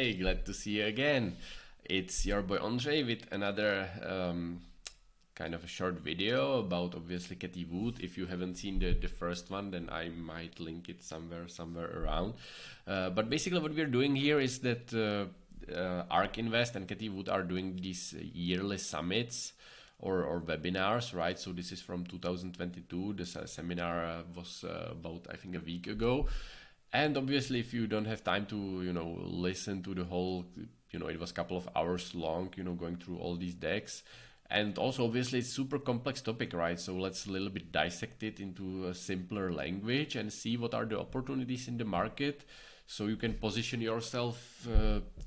Hey, glad to see you again. It's your boy Andre with another kind of a short video about obviously Katie Wood. If you haven't seen the first one, then I might link it somewhere around. But basically what we're doing here is that ARK Invest and Katie Wood are doing these yearly summits or webinars, right? So this is from 2022. This seminar was about, I think, a week ago. And obviously, if you don't have time to, listen to the whole, it was a couple of hours long, going through all these decks. And also, obviously, it's super complex topic, right? So let's a little bit dissect it into a simpler language and see what are the opportunities in the market, so you can position yourself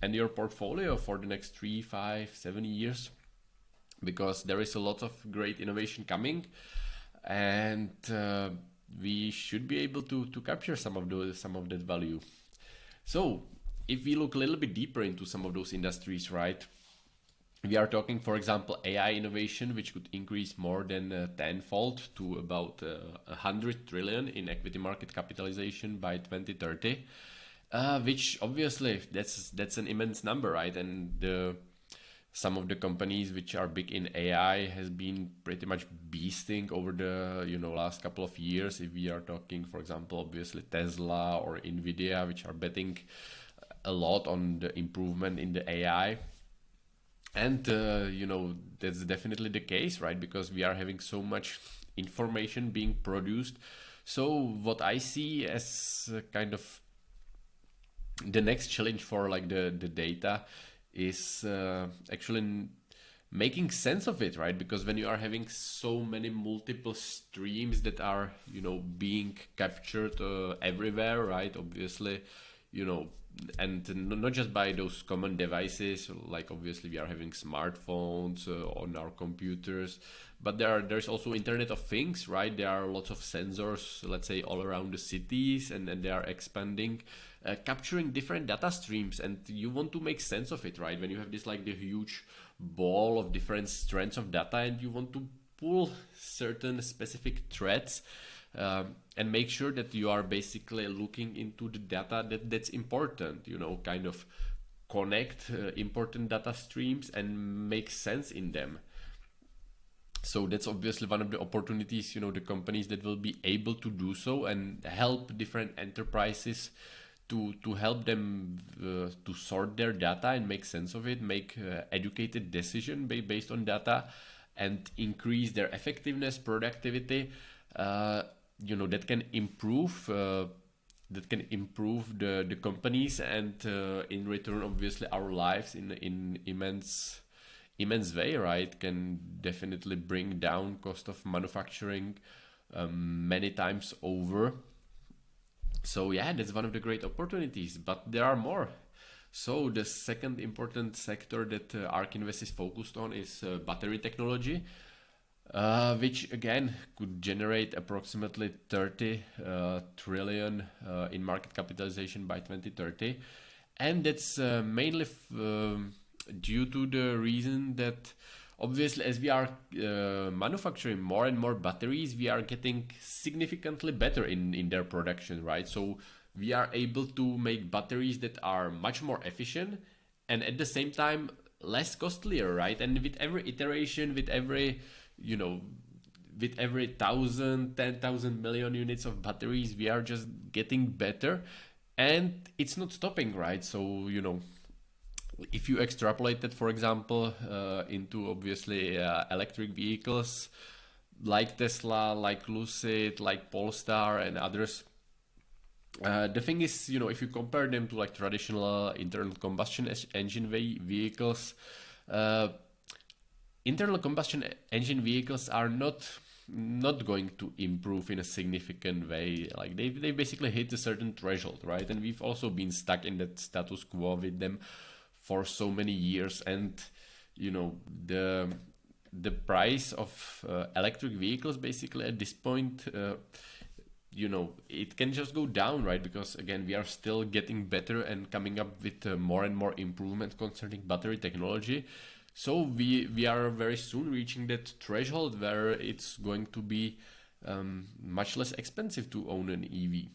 and your portfolio for the next 3, 5, 7 years, because there is a lot of great innovation coming, and we should be able to capture some of that value. So if we look a little bit deeper into some of those industries, right, we are talking, for example, AI innovation, which could increase more than tenfold to about 100 trillion in equity market capitalization by 2030, which obviously that's an immense number, right? And some of the companies which are big in AI has been pretty much beasting over the last couple of years. If we are talking, for example, obviously Tesla or Nvidia, which are betting a lot on the improvement in the AI. And that's definitely the case, right? Because we are having so much information being produced. So what I see as kind of the next challenge for like the data is actually making sense of it, right? Because when you are having so many multiple streams that are being captured everywhere, right? Obviously, and not just by those common devices, like obviously we are having smartphones on our computers, but there's also Internet of Things, right? There are lots of sensors, let's say, all around the cities, and they are expanding, capturing different data streams, and you want to make sense of it, right? When you have this like the huge ball of different strands of data, and you want to pull certain specific threads, and make sure that you are basically looking into the data that's important, kind of connect important data streams and make sense in them. So that's obviously one of the opportunities, the companies that will be able to do so and help different enterprises to help them to sort their data and make sense of it, make educated decision based on data, and increase their effectiveness, productivity. That can improve the companies, and in return, obviously, our lives in immense way, right? Can definitely bring down cost of manufacturing many times over. So yeah, that's one of the great opportunities, but there are more. So the second important sector that ARK Invest is focused on is battery technology, which again could generate approximately 30 trillion in market capitalization by 2030. And that's mainly due to the reason that obviously, as we are manufacturing more and more batteries, we are getting significantly better in their production, right? So we are able to make batteries that are much more efficient and at the same time less costlier, right? And with every iteration, with every 1,000, 10,000 million units of batteries, we are just getting better, and it's not stopping, right? So if you extrapolate that, for example, into obviously electric vehicles like Tesla, like Lucid, like Polestar and others, the thing is, if you compare them to like traditional internal combustion engine vehicles, internal combustion engine vehicles are not going to improve in a significant way. Like they basically hit a certain threshold, right? And we've also been stuck in that status quo with them for so many years, and the price of electric vehicles basically at this point, it can just go down, right? Because again, we are still getting better and coming up with more and more improvement concerning battery technology. So we are very soon reaching that threshold where it's going to be much less expensive to own an EV.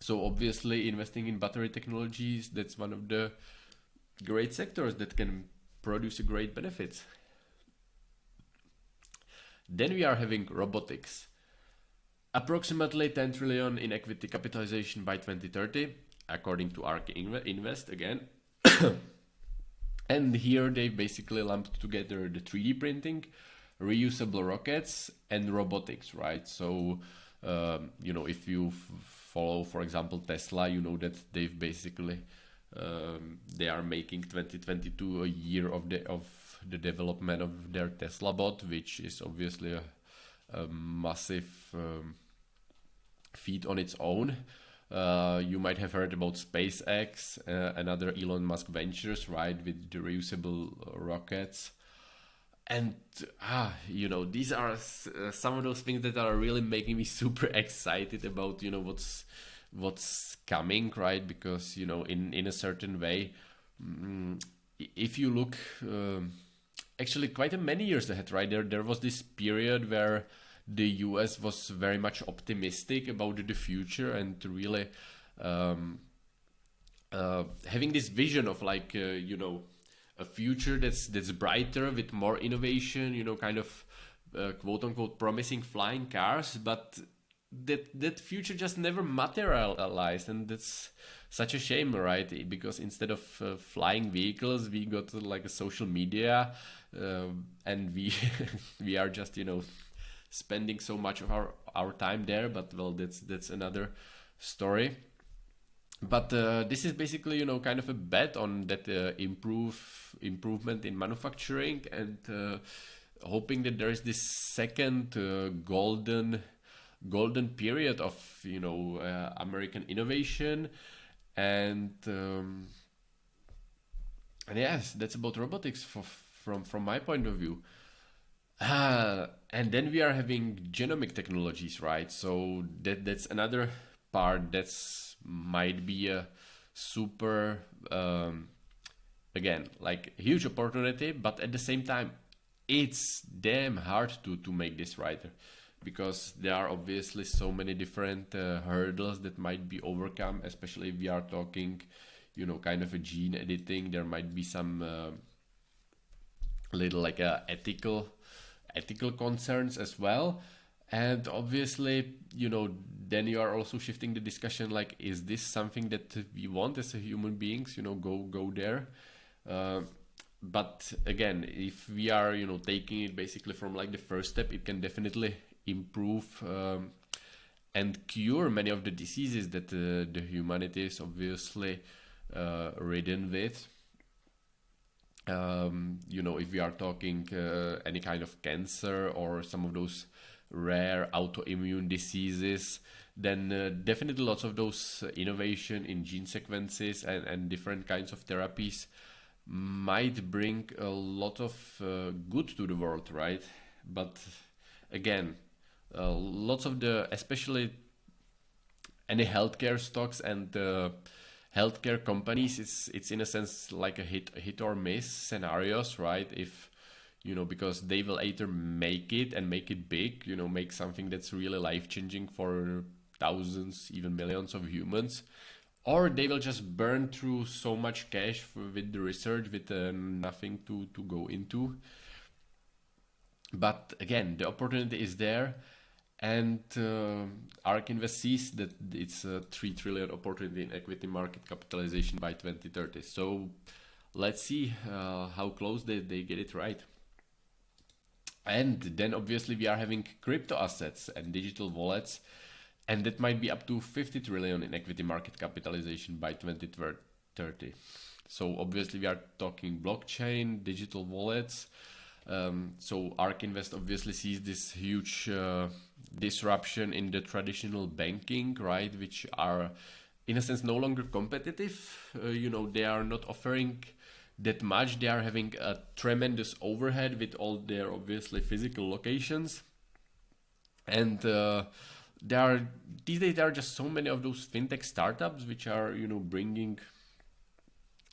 So obviously investing in battery technologies, that's one of the great sectors that can produce a great benefits. Then we are having robotics. Approximately 10 trillion in equity capitalization by 2030, according to ARK Invest again. And here they basically lumped together the 3D printing, reusable rockets, and robotics, right? So, if you follow, for example, Tesla, you know that they've basically they are making 2022 a year of the development of their Tesla bot, which is obviously a massive feat on its own. You might have heard about SpaceX, another Elon Musk ventures, right, with the reusable rockets. And these are some of those things that are really making me super excited about what's coming, right? Because in a certain way, if you look actually quite a many years ahead, right, there was this period where the US was very much optimistic about the future and really having this vision of like a future that's brighter with more innovation, kind of quote unquote promising flying cars, but that future just never materialized, and that's such a shame, right? Because instead of flying vehicles, we got like a social media, and we we are just spending so much of our time there. But well, that's another story. But this is basically kind of a bet on that improvement in manufacturing, and hoping that there is this second golden period of American innovation, and yes, that's about robotics from my point of view. And then we are having genomic technologies, right? So that's another part that's might be a super again like huge opportunity, but at the same time it's damn hard to make this right, because there are obviously so many different hurdles that might be overcome, especially if we are talking kind of a gene editing. There might be some little like ethical concerns as well. And obviously then you are also shifting the discussion, like, is this something that we want as a human beings, go there. But again, if we are taking it basically from like the first step, it can definitely improve and cure many of the diseases that the humanity is obviously ridden with. If we are talking any kind of cancer or some of those rare autoimmune diseases, then definitely lots of those innovation in gene sequences and different kinds of therapies might bring a lot of good to the world, right? But again, lots of the, especially any healthcare stocks and healthcare companies, it's in a sense like a hit or miss scenarios, right? If because they will either make it and make it big, make something that's really life changing for thousands, even millions of humans, or they will just burn through so much cash with the research with nothing to go into. But again, the opportunity is there, and ARK Invest sees that it's a 3 trillion opportunity in equity market capitalization by 2030. So let's see how close they get it right. And then obviously we are having crypto assets and digital wallets, and that might be up to 50 trillion in equity market capitalization by 2030. So obviously we are talking blockchain, digital wallets. So ARK Invest obviously sees this huge disruption in the traditional banking, right, which are in a sense no longer competitive. They are not offering that much. They are having a tremendous overhead with all their obviously physical locations, and these days there are just so many of those fintech startups which are bringing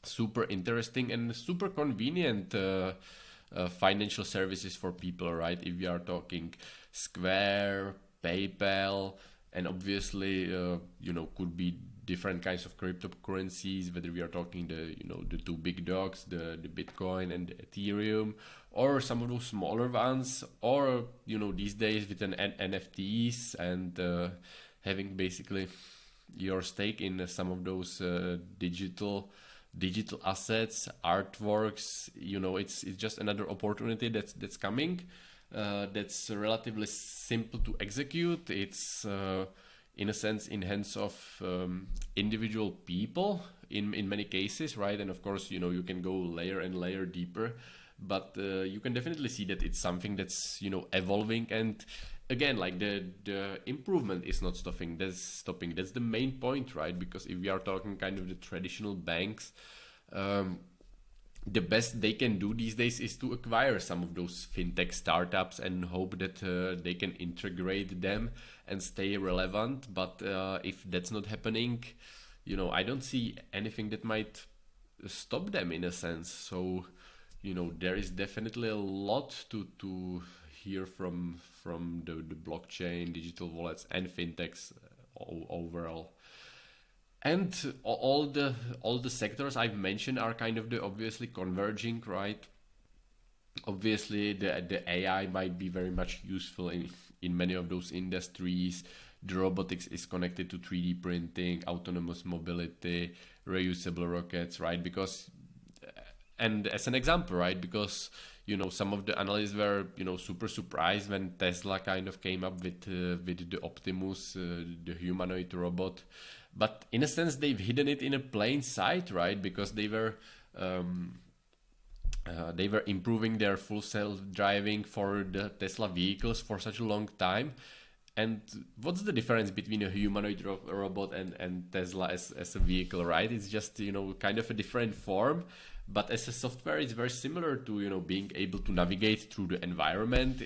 super interesting and super convenient financial services for people, right? If we are talking Square, PayPal, and obviously could be different kinds of cryptocurrencies, whether we are talking the two big dogs, the Bitcoin and the Ethereum, or some of those smaller ones, or these days with an NFTs and having basically your stake in some of those digital assets, artworks. It's just another opportunity that's coming. That's relatively simple to execute. It's in a sense in hands of individual people in many cases, right? And of course, you can go layer and layer deeper, but you can definitely see that it's something that's evolving. And again, like the improvement is not stopping. That's the main point, right? Because if we are talking kind of the traditional banks, the best they can do these days is to acquire some of those fintech startups and hope that they can integrate them and stay relevant. But if that's not happening, I don't see anything that might stop them in a sense. So there is definitely a lot to hear from the blockchain, digital wallets, and fintechs overall. And all the sectors I've mentioned are kind of the obviously converging, right? Obviously, the AI might be very much useful in many of those industries. The robotics is connected to 3D printing, autonomous mobility, reusable rockets, right? Because, and as an example, right? Because some of the analysts were super surprised when Tesla kind of came up with the Optimus, the humanoid robot. But in a sense, they've hidden it in a plain sight, right? Because they were improving their full self-driving for the Tesla vehicles for such a long time. And what's the difference between a humanoid robot and Tesla as a vehicle, right? It's just kind of a different form, but as a software, it's very similar to being able to navigate through the environment.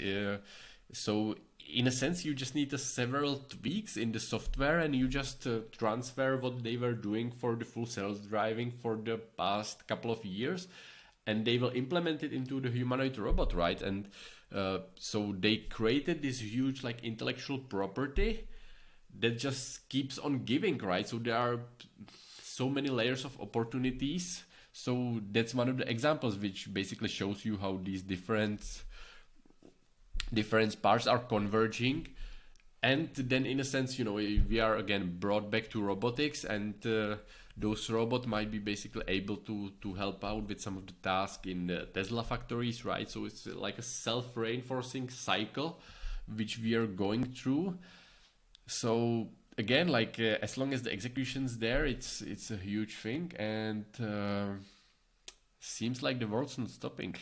So in a sense, you just need several tweaks in the software, and you just transfer what they were doing for the full self-driving for the past couple of years, and they will implement it into the humanoid robot, right? And so they created this huge like intellectual property that just keeps on giving, right? So there are so many layers of opportunities. So that's one of the examples which basically shows you how these different parts are converging. And then in a sense, we are again brought back to robotics, and those robots might be basically able to help out with some of the tasks in the Tesla factories, right? So it's like a self-reinforcing cycle which we are going through. So again, like as long as the execution's there, it's a huge thing, and seems like the world's not stopping.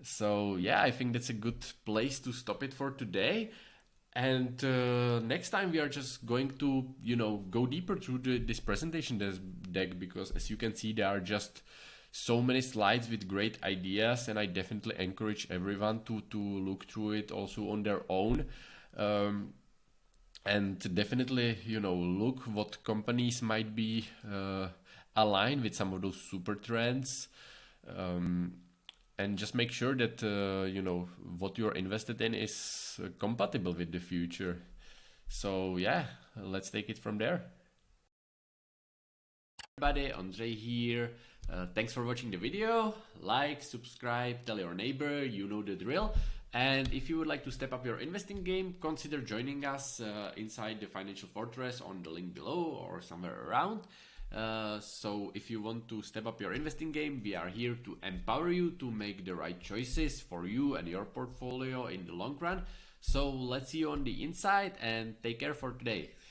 So yeah, I think that's a good place to stop it for today. And next time we are just going to, go deeper through this presentation deck, because as you can see, there are just so many slides with great ideas, and I definitely encourage everyone to look through it also on their own. And definitely, look what companies might be aligned with some of those super trends. And just make sure that what you're invested in is compatible with the future. So yeah, let's take it from there. Everybody, Andrzej here. Thanks for watching the video. Like, subscribe, tell your neighbor, you know the drill. And if you would like to step up your investing game, consider joining us inside the Financial Fortress on the link below or somewhere around. So if you want to step up your investing game, we are here to empower you to make the right choices for you and your portfolio in the long run. So let's see you on the inside, and take care for today.